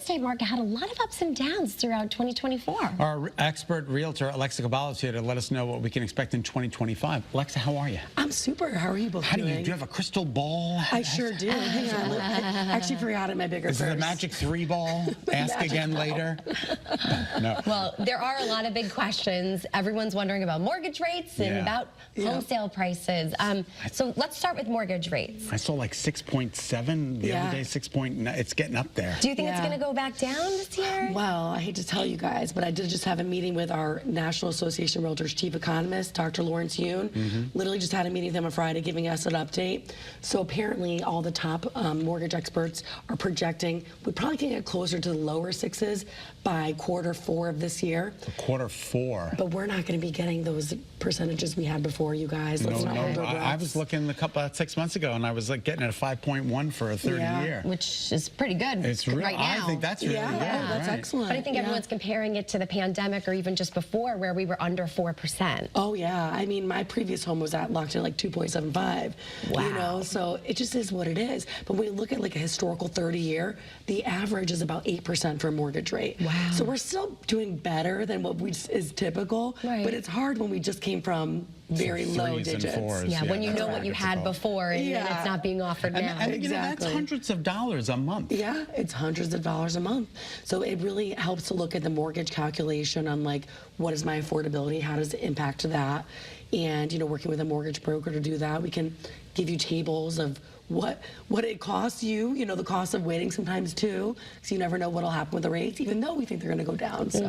estate market had a lot of ups and downs throughout 2024. Our expert realtor, Alexa Kebalo, is here to let us know what we can expect in 2025. Alexa, how are you? I'm super. How are you both doing? Do you have a crystal ball? I sure do. Hang on. I actually forgot it in my bigger purse. Is it a magic 3 ball? Ask again later? No. Well, there are a lot of big questions. Everyone's wondering about mortgage rates and about home sale prices. So let's start with mortgage rates. I saw like 6.7 the other day, 6.9. It's getting up there. Do you think it's going to go back down this year? Well, I hate to tell you guys, but I did just have a meeting with our National Association of Realtors chief economist, Dr. Lawrence Yoon. Literally just had a meeting with him on Friday giving us an update. So apparently all the top mortgage experts are projecting we probably can get closer to the lower 6s by Q4 of this year. Q4. But we're not going to be getting those percentages we had before, you guys. No, I was looking about 6 months ago, and I was like getting at a 5.1 for a 30-year. Which is pretty good right now. I think that's really good. Yeah, that's excellent. But I think everyone's comparing it to the pandemic or even just before where we were under 4%. Oh, yeah. I mean, my previous home was locked in like 2.75. Wow. You know, so it just is what it is. But when we look at like a historical 30-year, the average is about 8% for a mortgage rate. Wow. So we're still doing better than what is typical. Right. But it's hard when we just came from very low digits. And 4s. Yeah, when you know what you had before and then it's not being offered now. And you know, that's hundreds of dollars a month. Yeah, it's hundreds of dollars a month. So it really helps to look at the mortgage calculation on like, what is my affordability? How does it impact that? And, you know, working with a mortgage broker to do that, we can give you tables of what it costs you, you know, the cost of waiting sometimes too, because you never know what'll happen with the rates, even though we think they're going to go down. So,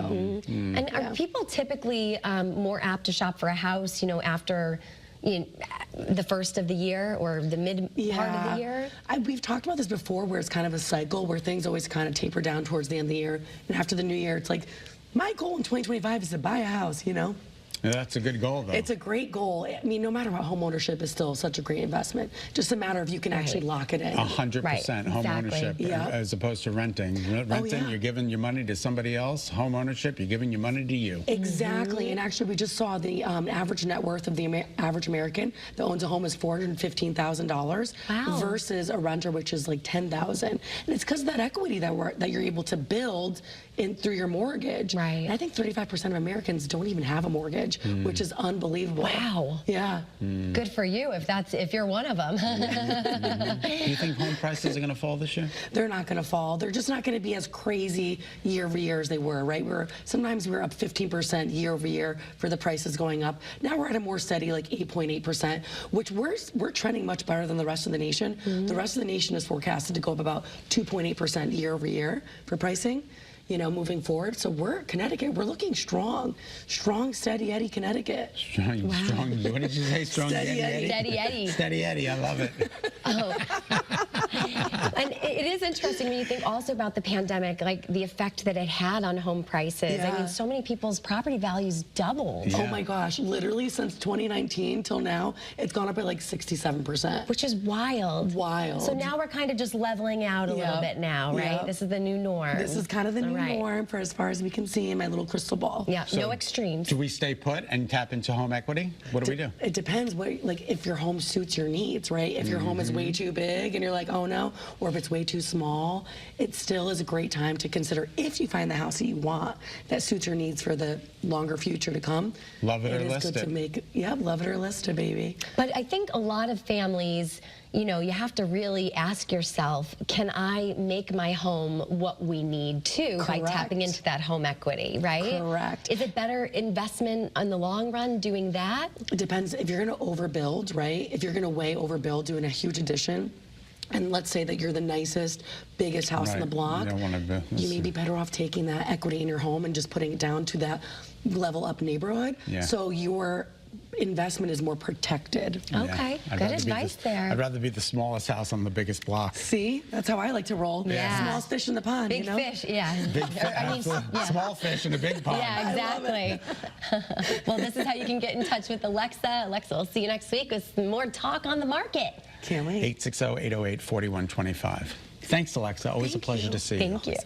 And are people typically more apt to shop for a house, you know, after the first of the year or the mid part of the year? We've talked about this before, where it's kind of a cycle where things always kind of taper down towards the end of the year, and after the new year, it's like my goal in 2025 is to buy a house, you know. Yeah, that's a good goal, though. It's a great goal. I mean, no matter what, home ownership is still such a great investment. Just a matter of you can actually lock it in. 100% home ownership, as opposed to renting. Renting, you're giving your money to somebody else. Home ownership, you're giving your money to you. Exactly. And actually, we just saw the average net worth of the average American that owns a home is $415,000 versus a renter, which is like $10,000. And it's because of that equity that you're able to build through your mortgage. Right. And I think 35% of Americans don't even have a mortgage, which is unbelievable. Wow. Yeah. Good for you if you're one of them. Do you think home prices are going to fall this year? They're not going to fall. They're just not going to be as crazy year over year as they were, right? Sometimes we're up 15% year over year for the prices going up. Now we're at a more steady, like 8.8%, which we're trending much better than the rest of the nation. The rest of the nation is forecasted to go up about 2.8% year over year for pricing, you know, moving forward. So Connecticut, we're looking strong. Strong, steady Eddie, Connecticut. Strong, what did you say? Strong, steady Eddie? Steady Eddie. Steady Eddie, I love it. And it is interesting when you think also about the pandemic, like the effect that it had on home prices. I mean, so many people's property values doubled. Oh my gosh, literally since 2019 till now, it's gone up by like 67%. Which is wild. Wild. So now we're kind of just leveling out a little bit now, right? This is the new norm. This is kind of the new norm for as far as we can see in my little crystal ball. Yeah, so no extremes. Do we stay put and tap into home equity? What do we do? It depends like if your home suits your needs, right? If your home is way too big and you're like, oh no, or if it's way too small, it still is a great time to consider, if you find the house that you want that suits your needs for the longer future to come. Love it or list it. It is good to make, love it or list it, baby. But I think a lot of families, you know, you have to really ask yourself, can I make my home what we need to by tapping into that home equity, right? Correct. Is it better investment in the long run doing that? It depends. If you're going to overbuild, right? If you're going to way overbuild, doing a huge addition, and let's say that you're the nicest, biggest house in the block, you may be better off taking that equity in your home and just putting it down to that level up neighborhood. So your investment is more protected. Okay, good advice there. I'd rather be the smallest house on the biggest block. See, that's how I like to roll. Smallest fish in the pond, big you know? fish, Big fish, small fish in a big pond. Yeah, exactly. Well, this is how you can get in touch with Alexa. Alexa, we'll see you next week with some more talk on the market. Can't wait. 860-808-4125. Thanks, Alexa. Always a pleasure to see you. Thank you.